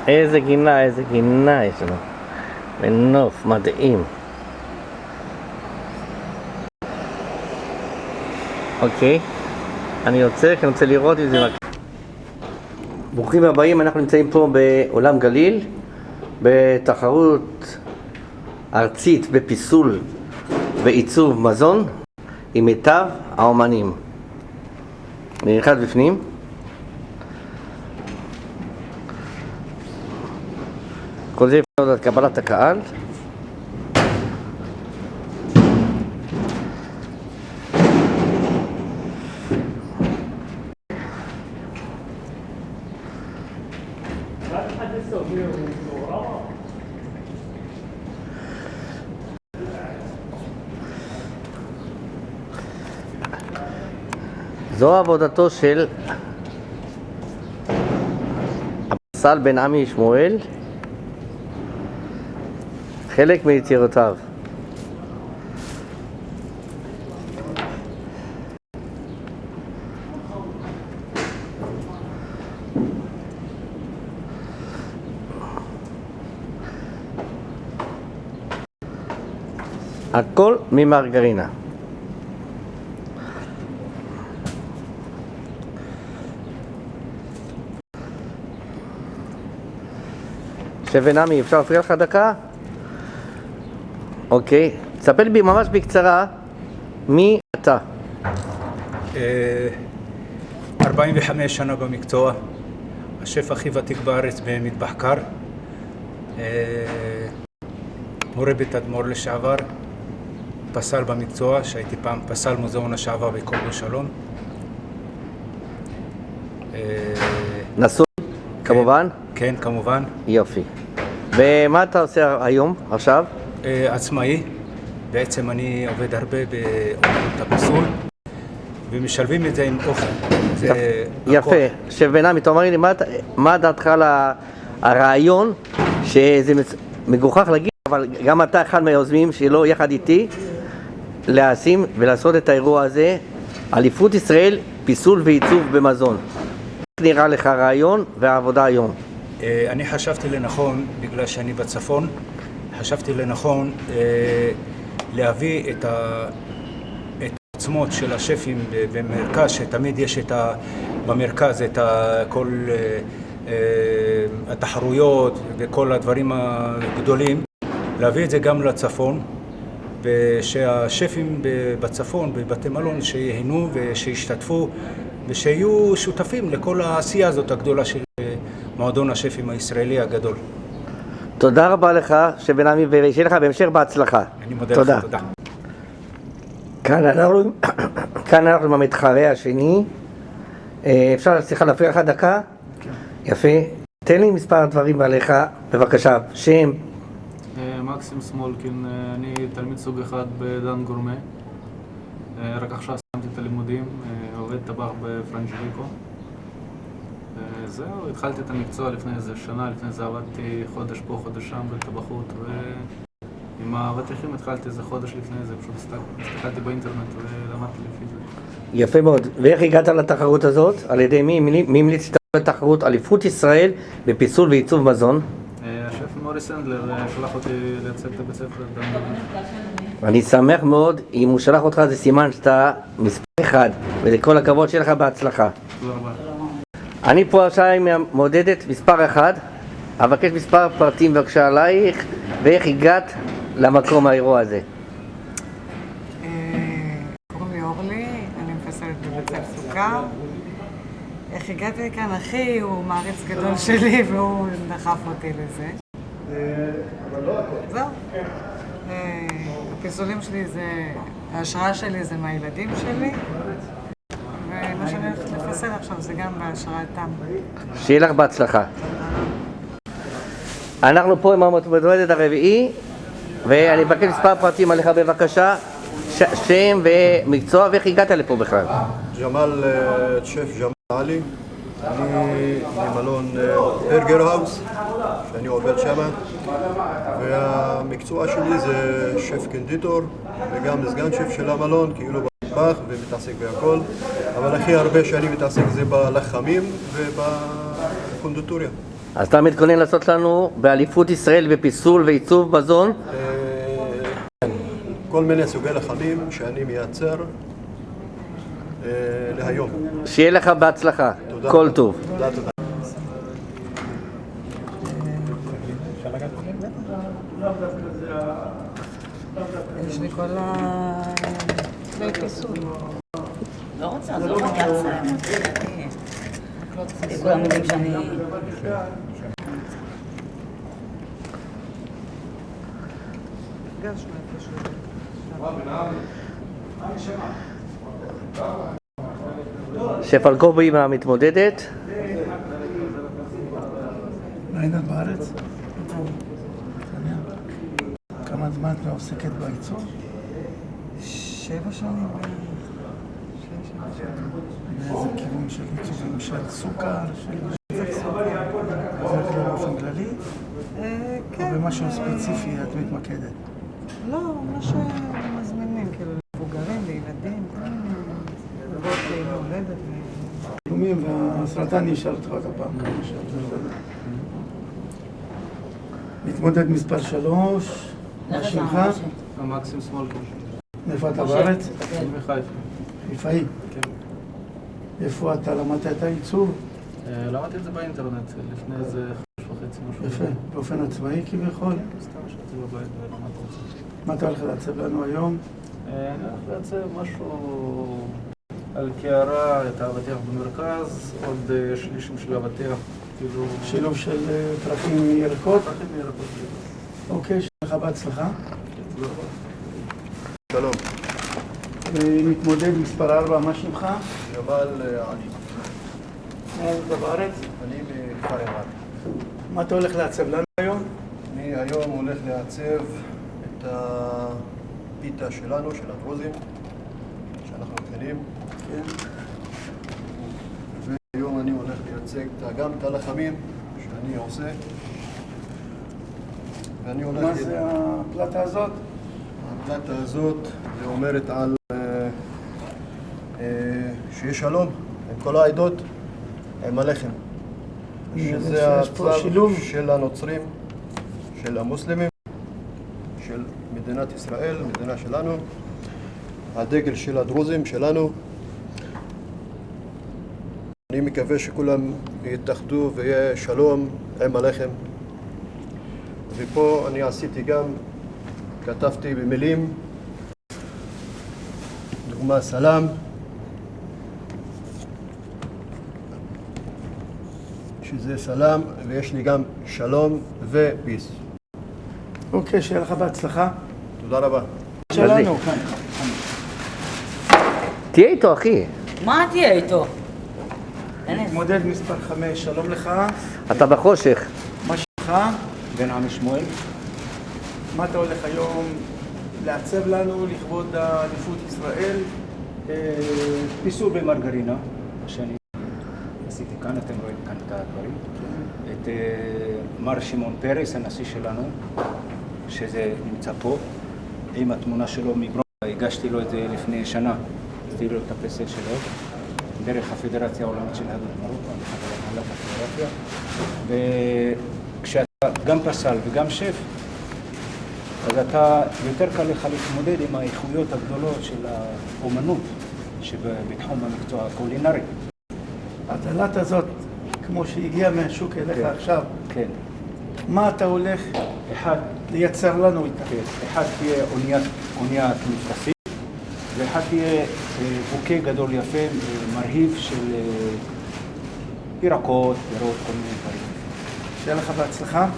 איזה גינה יש לנו. ונוף מדהים. אוקיי, אני רוצה לראות אם זה... ברוכים הבאים, אנחנו נמצאים פה בעולם גליל, בתחרות ארצית בפיסול ועיצוב מזון עם מיטב האומנים. אני נכנס בפנים. כל זה יפנות עד קבלת הקהל. זו עבודתו של הפסל בן עמי שמואל, חלק מיצירותיו. הכל ממרגרינה. שבנמי, אפשר להפריע לך דקה? אוקיי, תספר לי ממש בקצרה, מי אתה? 45 שנה במקצוע, השף הכי ותיק בארץ במטבח קר, מורה בתדמור לשעבר, פסל במקצוע, שהייתי פעם פסל מוזיאון השעבר בכל בשלום. נשוי, כמובן? כן, כמובן. יופי. ומה אתה עושה היום, עכשיו? עצמאי. בעצם אני עובד הרבה באומנות הפיסול, ומשלבים את זה עם אוכל. יפה. שבנמי, תאמר לי, מה דעתך על הרעיון, שזה מגוחך להגיד, אבל גם אתה אחד מהיוזמים שלו יחד איתי, להשים ולעשות את האירוע הזה, אליפות ישראל, פיסול ועיצוב במזון. איך נראה לך הרעיון והעבודה היום? אני חשבתי לנכון, בגלל שאני בצפון, חשבתי לנכון להביא את העצמות של השפים במרכז, שתמיד יש במרכז את כל התחרויות וכל הדברים הגדולים, להביא את זה גם לצפון, ושהשפים בצפון, בבתי מלון, שיהנו ושישתתפו ושיהיו שותפים לכל העשייה הזאת הגדולה של מועדון השפים הישראלי הגדול. תודה רבה לך, שבנמי, ושיהיה לך בהמשך בהצלחה. אני מודה לך, תודה. כאן אנחנו עם המתחרה השני. אפשר להפריע לך דקה? כן. יפה. תן לי מספר דברים עליך, בבקשה. שם? מקסים סמולקין, אני תלמיד סוג אחד בדן גורמה. רק עכשיו סיימתי את הלימודים, עובד טבח בפרנג'ריקו. זהו, התחלתי את המקצוע לפני איזה שנה, לפני זה עבדתי חודש פה, חודש שם בטבחות, ועם האבטיחים התחלתי איזה חודש לפני זה, פשוט הסתכלתי באינטרנט ולמדתי לפי זה. יפה מאוד. ואיך הגעת לתחרות הזאת? על ידי מי המליץ לתחרות אליפות ישראל בפיסול ועיצוב מזון? השף מורי סנדלר שלח אותי לייצג את הבית ספר דן גורמה. אני שמח מאוד, אם הוא שלח אותך זה סימן שאתה מספר אחד, ולכל הכבוד שלך בהצלחה. תודה רבה. אני פה עכשיו עם המודדת מספר 1, אבקש מספר פרטים בבקשה עלייך, ואיך הגעת למקום האירוע הזה. קוראים לי אורלי, אני מפסלת בבית ספר סוכר. איך הגעתי לכאן? אחי הוא מעריץ גדול שלי והוא דחף אותי לזה. זהו. הפיסולים שלי זה, ההשראה שלי זה מהילדים שלי. ומה שאני הולכת לפסל עכשיו זה גם בהשראתם. שיהיה לך בהצלחה. אנחנו פה עם המתמודדת הרביעי, ואני מבקש מספר פרטים עליך בבקשה, שם ומקצוע, ואיך הגעת לפה בכלל? ג'מאל, שף ג'מאל עלי, אני ממלון ברגר האוס, שאני עובד שם, והמקצוע שלי זה שף קנדיטור, וגם סגן שף של המלון, כאילו במטבח ומתעסק בהכל, אבל הכי הרבה שאני מתעסק זה בלחמים ובקונדיטוריה. אז אתה מתכונן לעשות לנו באליפות ישראל בפיסול ועיצוב מזון? כן, כל מיני סוגי לחמים שאני מייצר להיום. שיהיה לך בהצלחה, תודה. כל טוב. תודה, תודה. יש לי כל כלי פיסול. לא רוצה, זה לא רוצה. כולם יודעים שאני... הגשנו איפשהו. שף אלקובי עם המתמודדת. הייתה בארץ? כמה זמן את עוסקת בעיצוב? 7 שנים בערך. באיזה כיוון של עיצובים של סוכר, של... זה באופן כללי? כן. או במשהו ספציפי את מתמקדת? לא, מה שמזמינים, כאילו, מבוגרים וילדים, לראות יום הולדת. תחומים והסרטן נשאר אותך עוד הפעם. מתמודד מספר 3, מה שמך? מקסים סמולקין. מאיפה אתה בארץ? מחיפה. חיפאי. כן. איפה אתה למדת את העיצוב? למדתי את זה באינטרנט לפני איזה 5.5 משהו. יפה, באופן עצמאי כביכול. סתם ישבתי בבית ולמדתי את זה. מה אתה הולך לעצב לנו היום? אני הולך לעצב משהו על קערה, את האבטיח במרכז, עוד שלישים של אבטיח, כאילו... שילוב של פרחים מירקות? פרחים מירקות. אוקיי, שיהיה לך בהצלחה. תודה רבה. שלום. מתמודד מספר 4, מה שמך? ג'מאל עלי. אתה בארץ? אני מכפר עיראק. מה אתה הולך לעצב לנו היום? אני היום הולך לעצב את הפיתה שלנו, של הדרוזים, שאנחנו מכינים. כן. והיום אני הולך לייצג גם את הלחמים שאני עושה. ואני הולך... מה זה הפלטה הזאת? הפלטה הזאת זה אומרת על שיהיה שלום עם כל העדות, עם הלחם. שזה הצו של הנוצרים, של המוסלמים, של מדינת ישראל, מדינה שלנו, הדגל של הדרוזים שלנו. אני מקווה שכולם יתאחדו ויהיה שלום עם הלחם. ופה אני עשיתי גם, כתבתי במילים, דוגמה סלאם, שזה סלאם, ויש לי גם שלום ופיס. אוקיי, שיהיה לך בהצלחה. תודה רבה. שלנו, כאן. תהיה איתו, אחי. מה תהיה איתו? מתמודד מספר 5, שלום לך. אתה בחושך. מה שמך? בן עמי שמואל. מה אתה הולך היום לעצב לנו לכבוד אליפות ישראל? פיסול במרגרינה, מה שאני עשיתי כאן, אתם רואים כאן את הדברים. את מר שמעון פרס, הנשיא שלנו, שזה נמצא פה, עם התמונה שלו מברון. הגשתי לו את זה לפני שנה, עשיתי לו את הפסל שלו, דרך הפדרציה העולמית של יהדות מרוקו, הנהלת הפדרציה. וכשאתה גם פסל וגם שף, אז אתה יותר קל לך להתמודד עם האיכויות הגדולות של האומנות שבתחום המקצוע הקולינרי. הדלת הזאת, כמו שהגיעה מהשוק אליך כן. עכשיו, כן. מה אתה הולך אחד, לייצר לנו איתה? כן. אחד תהיה אוניית מפרסית, ואחד תהיה בוקה גדול יפה, מרהיב של ירקות, פירות, כל מיני דברים. שיהיה לך בהצלחה.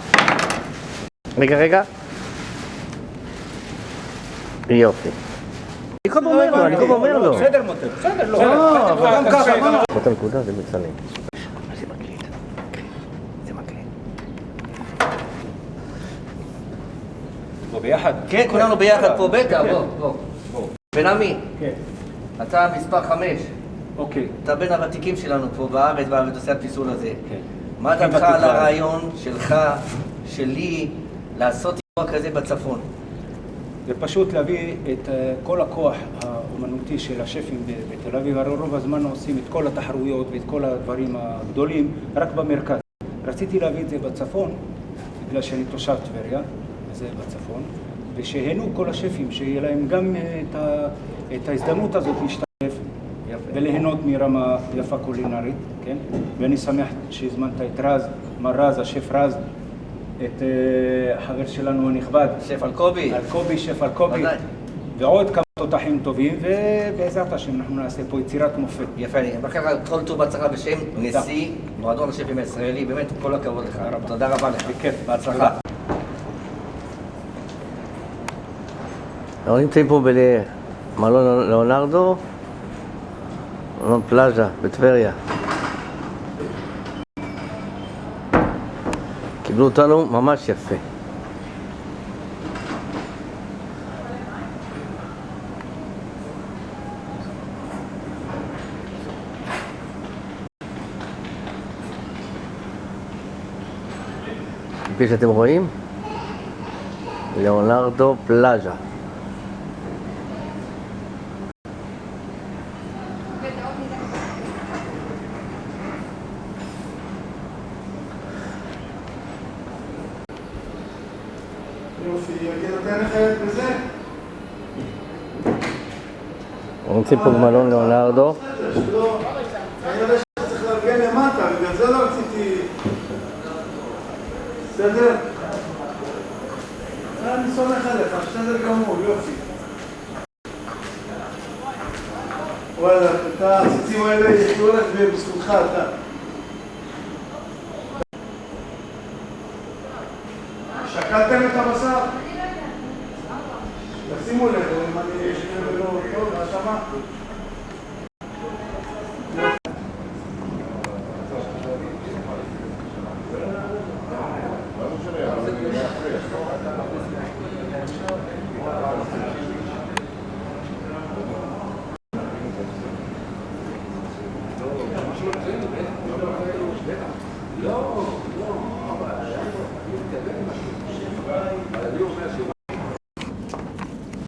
רגע. יופי. אני כל פעם אומר לו. בסדר מוטר, בסדר, לא. גם ככה, מה? באותה נקודה זה מצלם. זה מקליט. זה מקליט. בוא ביחד. כן, כולנו ביחד פה, בטח, בוא. בן עמי, כן. אתה מספר 5. אוקיי. אתה בין הוותיקים שלנו פה בארץ, ועושה הפיסול הזה. כן. מה דעתך על הרעיון שלך, שלי, לעשות אירוע כזה בצפון? זה פשוט להביא את כל הכוח האומנותי של השפים בתל אביב. הרי רוב הזמן עושים את כל התחרויות ואת כל הדברים הגדולים רק במרכז. רציתי להביא את זה בצפון, בגלל שאני תושב טבריה, וזה בצפון, ושהנו כל השפים, שיהיה להם גם את ההזדמנות הזאת להשתתף וליהנות מרמה יפה קולינרית, כן? ואני שמח שהזמנת את רז, מר רז, השף רז, את החבר שלנו הנכבד. שף אלקובי. אלקובי, שף אלקובי. ודאי. ועוד כמה תותחים טובים, ובעזרת השם אנחנו נעשה פה יצירת מופת. יפה, אני מאחל לך כל טוב בהצלחה בשם נשיא מועדון השפים הישראלי, באמת כל הכבוד לך. תודה רבה לך. בכיף, בהצלחה. אנחנו נמצאים פה במלון ליאונרדו, מלון פלאז'ה בטבריה. קיבלו אותנו ממש יפה. כפי שאתם רואים, ליאונרדו פלאז'ה. יופי, יגיד אותה נחלת בזה? אנחנו נמצאים פה במלון ליאונרדו. כנראה שצריך לארגן למטה, בגלל זה לא רציתי... בסדר? אני סומך עליך, בסדר גמור, יופי. וואלה, את הציצים האלה יחיו לך בזכותך אתה. שקלתם את הבשר? תשימו לב, אם אני אשנה ולא טוב, השמה.